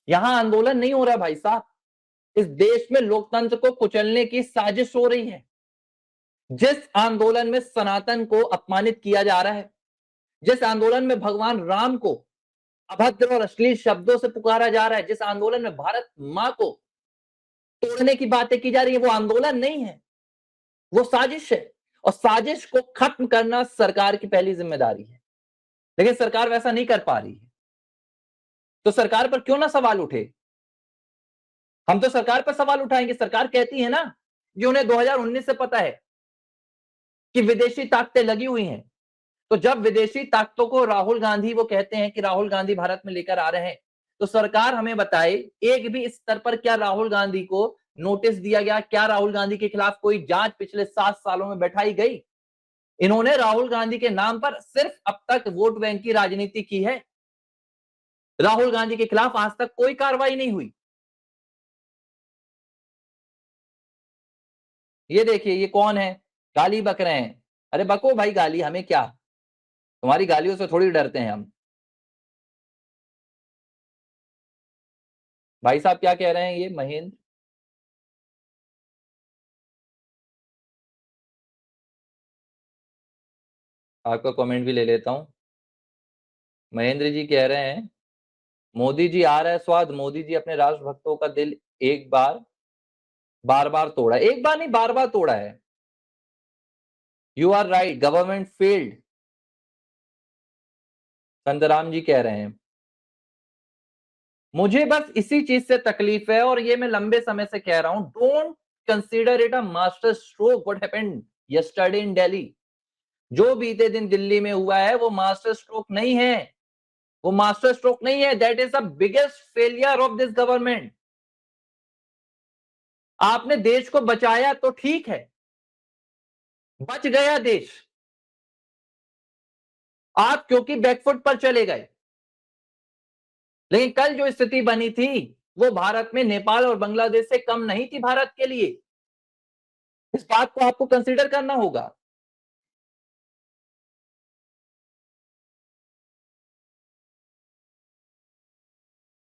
यहां आंदोलन नहीं हो रहा भाई साहब, इस देश में लोकतंत्र को कुचलने की साजिश हो रही है। जिस आंदोलन में सनातन को अपमानित किया जा रहा है, जिस आंदोलन में भगवान राम को अभद्र और अश्लील शब्दों से पुकारा जा रहा है, जिस आंदोलन में भारत मां को तोड़ने की बातें की जा रही है, वो आंदोलन नहीं है, वो साजिश है। और साजिश को खत्म करना सरकार की पहली जिम्मेदारी है, लेकिन सरकार वैसा नहीं कर पा रही है। तो सरकार पर क्यों ना सवाल उठे? हम तो सरकार पर सवाल उठाएंगे। सरकार कहती है ना कि उन्हें 2019 से पता है कि विदेशी ताकतें लगी हुई हैं। तो जब विदेशी ताकतों को राहुल गांधी, वो कहते हैं कि राहुल गांधी भारत में लेकर आ रहे हैं, तो सरकार हमें बताए एक भी स्तर पर क्या राहुल गांधी को नोटिस दिया गया? क्या राहुल गांधी के खिलाफ कोई जांच पिछले 7 सालों में बैठाई गई? इन्होंने राहुल गांधी के नाम पर सिर्फ अब तक वोट बैंक की राजनीति की है। राहुल गांधी के खिलाफ आज तक कोई कार्रवाई नहीं हुई। ये देखिए, ये कौन है? गाली बक रहे हैं। अरे बको भाई गाली, हमें क्या, तुम्हारी गालियों से थोड़ी डरते हैं हम। भाई साहब क्या कह रहे हैं ये महेंद्र? आपका कमेंट भी ले लेता हूं। महेंद्र जी कह रहे हैं मोदी जी आ रहा है स्वाद, मोदी जी अपने राष्ट्रभक्तों का दिल एक बार बार बार तोड़ा, एक बार नहीं बार बार तोड़ा है। You are right, government failed, Santram ji कह रहे हैं। मुझे बस इसी चीज से तकलीफ है, और ये मैं लंबे समय से कह रहा हूं, don't consider it a master stroke what happened yesterday इन दिल्ली। जो बीते दिन दिल्ली में हुआ है वो मास्टर स्ट्रोक नहीं है, वो मास्टर स्ट्रोक नहीं है। That is the biggest failure of this government. आपने देश को बचाया तो ठीक है, बच गया देश, आप क्योंकि बैकफुट पर चले गए। लेकिन कल जो स्थिति बनी थी वो भारत में नेपाल और बांग्लादेश से कम नहीं थी भारत के लिए। इस बात को आपको कंसीडर करना होगा।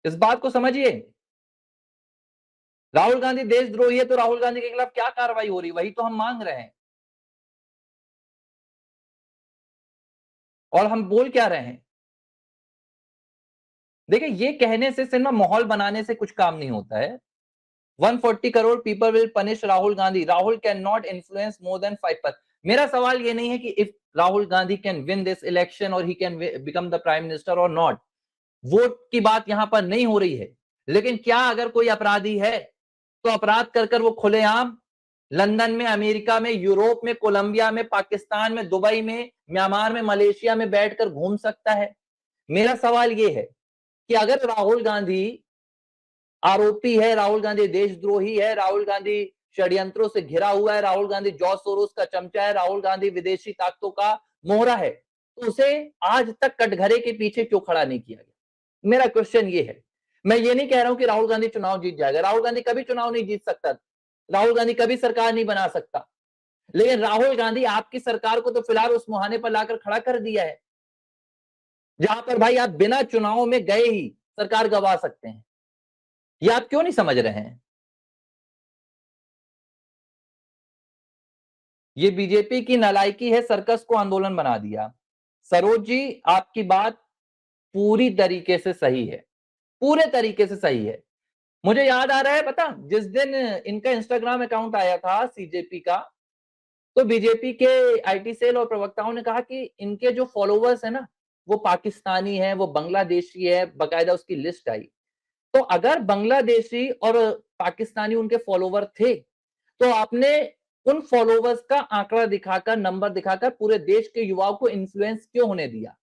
इस बात को समझिए। राहुल गांधी देशद्रोही है तो राहुल गांधी के खिलाफ क्या कार्रवाई हो रही, वही तो हम मांग रहे हैं। और हम बोल क्या रहे हैं? देखिए, ये कहने से, सिनेमा माहौल बनाने से कुछ काम नहीं होता है। 140 crore people will punish Rahul Gandhi, Rahul can not influence more than 5%। मेरा सवाल ये नहीं है कि if Rahul Gandhi can win this election और he can become the prime minister और नॉट, वोट की बात यहां पर नहीं हो रही है। लेकिन क्या अगर कोई अपराधी है तो अपराध कर कर वो खुलेआम लंदन में, अमेरिका में, यूरोप में, कोलंबिया में, पाकिस्तान में, दुबई में, म्यांमार में, मलेशिया में बैठकर घूम सकता है? मेरा सवाल ये है कि अगर राहुल गांधी आरोपी है, राहुल गांधी देशद्रोही है, राहुल गांधी षड्यंत्रों से घिरा हुआ है, राहुल गांधी जॉर्ज सोरोस का चमचा है, राहुल गांधी विदेशी ताकतों का मोहरा है, तो उसे आज तक कटघरे के पीछे क्यों खड़ा नहीं किया गया? मेरा क्वेश्चन ये है। मैं ये नहीं कह रहा हूं कि राहुल गांधी चुनाव जीत जाएगा, राहुल गांधी कभी चुनाव नहीं जीत सकता, राहुल गांधी कभी सरकार नहीं बना सकता। लेकिन राहुल गांधी आपकी सरकार को तो फिलहाल उस मुहाने पर लाकर खड़ा कर दिया है जहां पर भाई आप बिना चुनाव में गए ही सरकार गवा सकते हैं। ये आप क्यों नहीं समझ रहे हैं? ये बीजेपी की नालायकी है, सर्कस को आंदोलन बना दिया। सरोज जी, आपकी बात पूरी तरीके से सही है, पूरे तरीके से सही है। मुझे याद आ रहा है, पता जिस दिन इनका इंस्टाग्राम अकाउंट आया था सीजेपी का, तो बीजेपी के आईटी सेल और प्रवक्ताओं ने कहा कि इनके जो फॉलोवर्स है ना, वो पाकिस्तानी है, वो बांग्लादेशी है, बकायदा उसकी लिस्ट आई। तो अगर बांग्लादेशी और पाकिस्तानी उनके फॉलोवर थे, तो आपने उन फॉलोवर्स का आंकड़ा दिखाकर, नंबर दिखाकर पूरे देश के युवाओं को इन्फ्लुएंस क्यों होने दिया?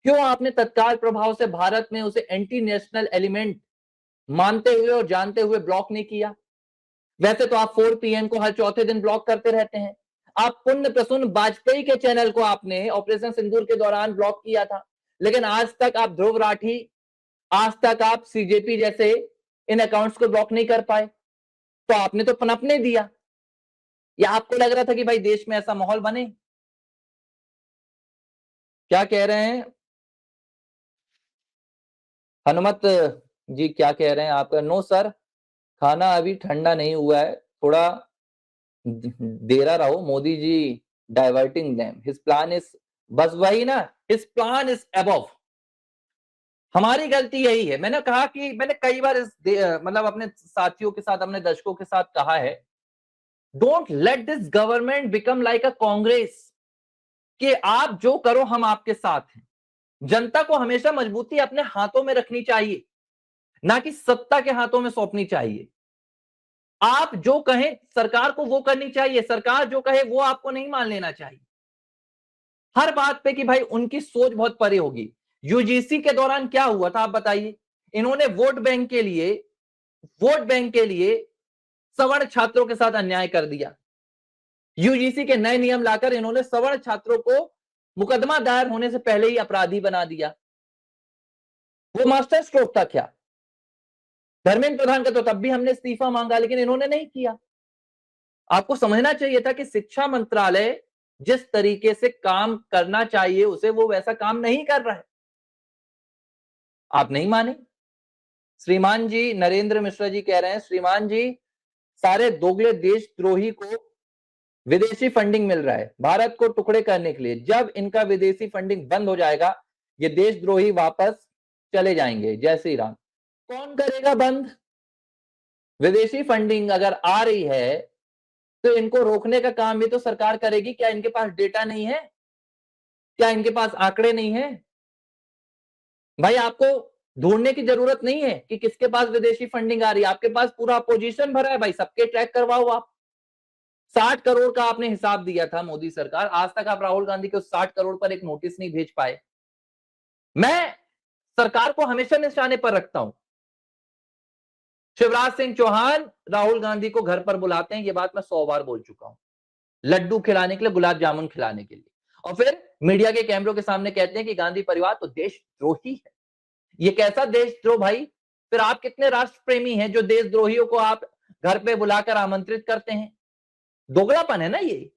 क्यों आपने तत्काल प्रभाव से भारत में उसे एंटी नेशनल एलिमेंट मानते हुए और जानते हुए ब्लॉक नहीं किया? वैसे तो आप 4 PM को हर चौथे दिन ब्लॉक करते रहते हैं। आप पुण्य प्रसून वाजपेयी के चैनल को आपने ऑपरेशन सिंदूर के दौरान ब्लॉक किया था, लेकिन आज तक आप ध्रुव राठी, आज तक आप सीजेपी जैसे इन अकाउंट्स को ब्लॉक नहीं कर पाए। तो आपने तो पनपने दिया, या आपको लग रहा था कि भाई देश में ऐसा माहौल बने? क्या कह रहे हैं हनुमत जी क्या कह रहे हैं आपका? नो सर, खाना अभी ठंडा नहीं हुआ है, थोड़ा देरा रहो। Modi ji diverting them, his plan is, बस वही ना, हिज प्लान इज अबव। हमारी गलती यही है। मैंने कहा कि मैंने कई बार मतलब अपने साथियों के साथ, अपने दर्शकों के साथ कहा है, don't let this government become like अ कांग्रेस, कि आप जो करो हम आपके साथ हैं। जनता को हमेशा मजबूती अपने हाथों में रखनी चाहिए, ना कि सत्ता के हाथों में सौंपनी चाहिए। आप जो कहें सरकार को वो करनी चाहिए, सरकार जो कहे वो आपको नहीं मान लेना चाहिए हर बात पे, कि भाई उनकी सोच बहुत परे होगी। यूजीसी के दौरान क्या हुआ था आप बताइए? इन्होंने वोट बैंक के लिए सवर्ण छात्रों के साथ अन्याय कर दिया। यूजीसी के नए नियम लाकर इन्होंने सवर्ण छात्रों को मुकदमा दायर होने से पहले ही अपराधी बना दिया। वो मास्टर स्ट्रोक था क्या? धर्मेंद्र प्रधान का तो तब भी हमने इस्तीफा मांगा, लेकिन इन्होंने नहीं किया। आपको समझना चाहिए था कि शिक्षा मंत्रालय जिस तरीके से काम करना चाहिए उसे, वो वैसा काम नहीं कर रहा है। आप नहीं माने। श्रीमान जी नरेंद्र मिश्रा जी कह रहे हैं, श्रीमान जी सारे दोगले देशद्रोही को विदेशी फंडिंग मिल रहा है भारत को टुकड़े करने के लिए। जब इनका विदेशी फंडिंग बंद हो जाएगा, ये देशद्रोही वापस चले जाएंगे। जय श्री राम। कौन करेगा बंद? विदेशी फंडिंग अगर आ रही है तो इनको रोकने का काम भी तो सरकार करेगी। क्या इनके पास डेटा नहीं है? क्या इनके पास आंकड़े नहीं है? भाई आपको ढूंढने की जरूरत नहीं है कि किसके पास विदेशी फंडिंग आ रही है। आपके पास पूरा अपोजिशन भरा है भाई, सबके ट्रैक करवाओ आप। 60 करोड़ का आपने हिसाब दिया था मोदी सरकार, आज तक आप राहुल गांधी के उस 60 करोड़ पर एक नोटिस नहीं भेज पाए। मैं सरकार को हमेशा निशाने पर रखता हूं। शिवराज सिंह चौहान राहुल गांधी को घर पर बुलाते हैं, ये बात मैं 100 बार बोल चुका हूं, लड्डू खिलाने के लिए, गुलाब जामुन खिलाने के लिए, और फिर मीडिया के कैमरों के सामने कहते हैं कि गांधी परिवार तो देशद्रोही है। ये कैसा देशद्रोह भाई? फिर आप कितने राष्ट्र प्रेमी हैं जो देशद्रोहियों को आप घर पे बुलाकर आमंत्रित करते हैं? दोगलापन है ना ये,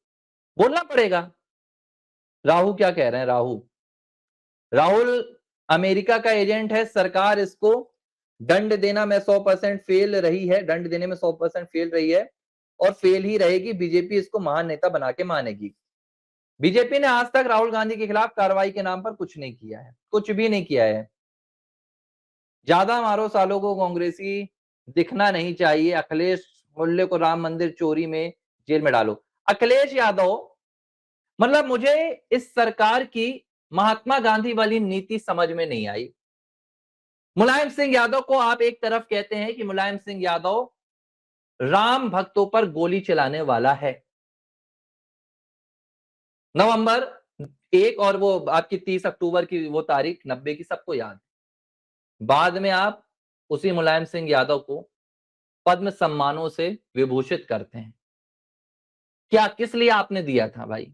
बोलना पड़ेगा। राहुल क्या कह रहे हैं? राहुल अमेरिका का एजेंट है, सरकार इसको दंड देना में 100% फेल रही है, दंड देने में 100% फेल रही है और फेल ही रहेगी। बीजेपी इसको महान नेता बना के मानेगी। बीजेपी ने आज तक राहुल गांधी के खिलाफ कार्रवाई के नाम पर कुछ नहीं किया है, कुछ भी नहीं किया है। ज्यादा मारो सालों को कांग्रेसी दिखना नहीं चाहिए। अखिलेश मुल्ले को राम मंदिर चोरी में जेल में डालो। अखिलेश यादव, मतलब मुझे इस सरकार की महात्मा गांधी वाली नीति समझ में नहीं आई। मुलायम सिंह यादव को आप एक तरफ कहते हैं कि मुलायम सिंह यादव राम भक्तों पर गोली चलाने वाला है। नवंबर 1 और वो आपकी 30 अक्टूबर की वो तारीख 90 की सबको याद। बाद में आप उसी मुलायम सिंह यादव को पद्म सम्मानों से विभूषित करते हैं। क्या किस लिए आपने दिया था भाई?